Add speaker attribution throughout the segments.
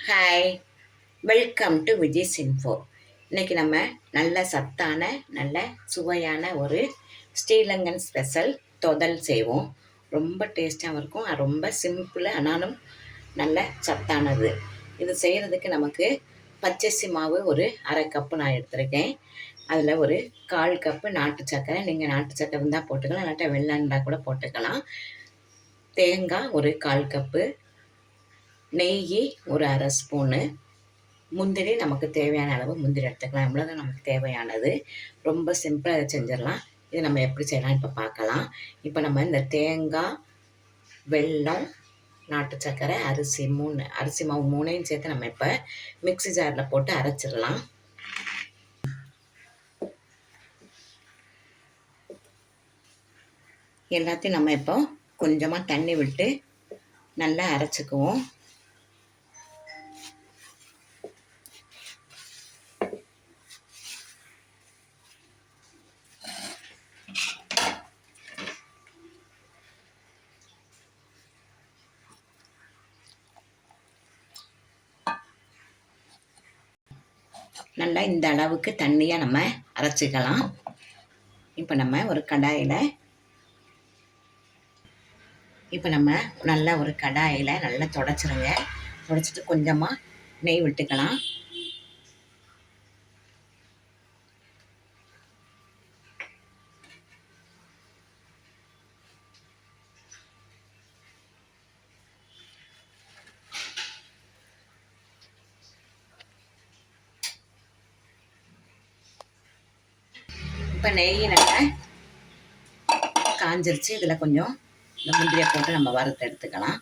Speaker 1: Hi, welcome to Vijay's info. இன்றைக்கி நம்ம நல்ல சத்தான நல்ல சுவையான ஒரு ஸ்ரீலங்கன் ஸ்பெஷல் தொதல் செய்வோம். ரொம்ப டேஸ்ட்டாகவும் இருக்கும். ரொம்ப சிம்பிள், ஆனாலும் நல்ல சத்தானது. இது செய்கிறதுக்கு நமக்கு பச்சரிசி மாவு ஒரு 1/2 கப்பு நான் எடுத்திருக்கேன். அதில் ஒரு 1/4 கப்பு நாட்டு சர்க்கரை, நீங்கள் நாட்டு சர்க்கரை இருந்தால் போட்டுக்கலாம், இல்லாட்டா வெள்ளம் இருந்தால் கூட போட்டுக்கலாம். தேங்காய் ஒரு 1/4 கப்பு, நெய் ஒரு 1/2 ஸ்பூனு, முந்திரி நமக்கு தேவையான அளவு முந்திரி எடுத்துக்கலாம். இவ்வளோதான் நமக்கு தேவையானது. ரொம்ப சிம்பிளாக இதை செஞ்சிடலாம். இது நம்ம எப்படி செய்யலாம் இப்போ பார்க்கலாம். இப்போ நம்ம இந்த தேங்காய், வெல்லம், நாட்டு சர்க்கரை, அரிசி மாவு 3ஐயும் சேர்த்து நம்ம இப்போ மிக்ஸி ஜாரில் போட்டு அரைச்சிடலாம். எல்லாத்தையும் நம்ம இப்போ கொஞ்சமாக தண்ணி விட்டு நல்லா அரைச்சிக்குவோம். நல்லா இந்த அளவுக்கு தண்ணியாக நம்ம அரைச்சிக்கலாம். இப்போ நம்ம ஒரு கடாயில் நல்லா தொடச்சிருங்க. தொடச்சிட்டு கொஞ்சமாக நெய் விட்டுக்கலாம். இப்போ நெய் நல்லா காஞ்சிருச்சு. இதில் கொஞ்சம் இந்த முந்திரியை போட்டு நம்ம வறுத்து எடுத்துக்கலாம்.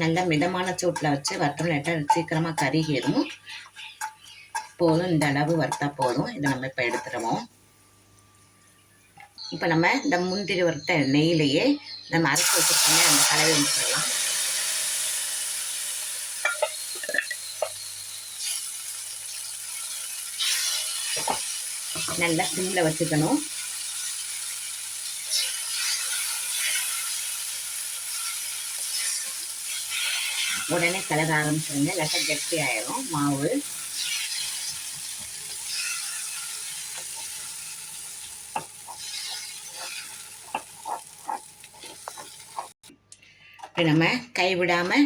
Speaker 1: நல்லா மிதமான சூட்டில் வச்சு வறுத்தோம், லேட்டாக சீக்கிரமாக கருகிடும். போதும், இந்த அளவு வறுத்தா போதும். இதை நம்ம இப்போ எடுத்துடுவோம். இப்போ நம்ம இந்த முந்திரி வறுத்த நெய்யிலேயே நம்ம அரைச்சி வச்சுருக்கோமே அந்த கலவை ஊற்றிடலாம். நல்லா சிம்மில் வச்சுக்கணும். உடனே கலர ஆரம்பிச்சிருங்க, இல்லாட்டா கெட்டி ஆயிரும் மாவு. இப்படி நம்ம கைவிடாமல்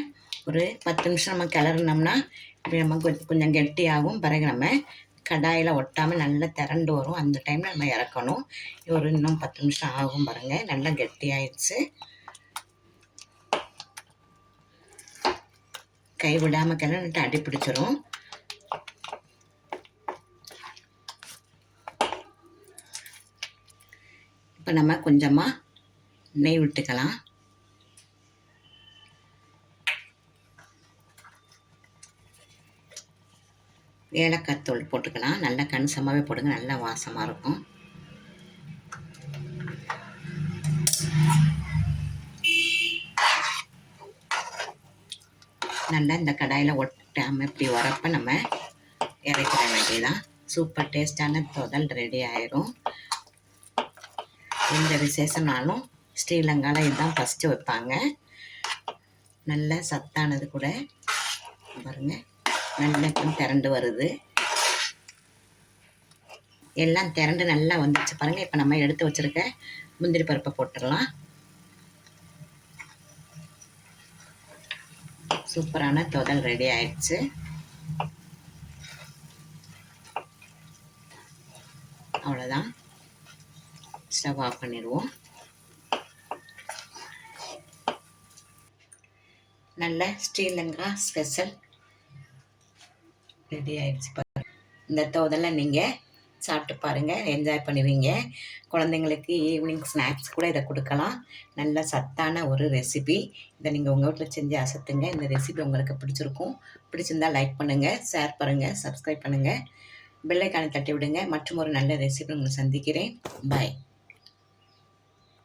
Speaker 1: ஒரு 10 நிமிஷம் நம்ம கிளறினோம்னா இப்படி நம்ம கொஞ்சம் கெட்டியாகும். பிறகு நம்ம கடாயில் ஒட்டாமல் நல்லா திரண்டு வரும். அந்த டைமில் நம்ம இறக்கணும். இன்னும் 10 நிமிஷம் ஆகும். பாருங்கள், நல்லா கெட்டியாயிடுச்சு. கைவிடாமல் கிளறிட்டு அடி பிடிச்சிரும். இப்போ நம்ம கொஞ்சமாக நெய் விட்டுக்கலாம். ஏலக்காய் தூள் போட்டுக்கலாம். நல்லா கணிசமாகவே போடுங்க, நல்லா வாசமாக இருக்கும். நல்லா இந்த கடாயில் ஒட்டாமல் இப்படி வரப்போ நம்ம இறக்கிட வேண்டியதான். சூப்பர் டேஸ்டான தொதல் ரெடி ஆயிரும். எந்த விசேஷம்னாலும் ஸ்ரீலங்காவில் இதுதான் ஃபஸ்ட்டு வைப்பாங்க. நல்ல சத்தானது கூட. பாருங்கள், நல்லா திரண்டு வருது. எல்லாம் திரண்டு நல்லா வந்துடுச்சு பாருங்கள். இப்போ நம்ம எடுத்து வச்சுருக்க முந்திரி பருப்பை போட்டுடலாம். சூப்பரான தொதல் ரெடி ஆயிடுச்சு. அவ்வளோதான், ஸ்டவ் ஆஃப் பண்ணிடுவோம். நல்ல ஸ்ரீலங்கா ஸ்பெஷல் ரெடி ஆயிடுச்சு பாருங்கள். இந்த தொதலை நீங்கள் சாப்பிட்டு பாருங்கள், என்ஜாய் பண்ணுவீங்க. குழந்தைங்களுக்கு ஈவினிங் ஸ்நாக்ஸ் கூட இதை கொடுக்கலாம். நல்ல சத்தான ஒரு ரெசிபி. இதை நீங்கள் உங்கள் வீட்டில் செஞ்சு அசத்துங்க. இந்த ரெசிபி உங்களுக்கு பிடிச்சிருக்கும். பிடிச்சிருந்தால் லைக் பண்ணுங்கள், ஷேர் பண்ணுங்கள், சப்ஸ்கிரைப் பண்ணுங்கள், பெல் ஐகானை தட்டி விடுங்க. மற்றும் ஒரு நல்ல ரெசிபி உங்களை சந்திக்கிறேன். பாய்.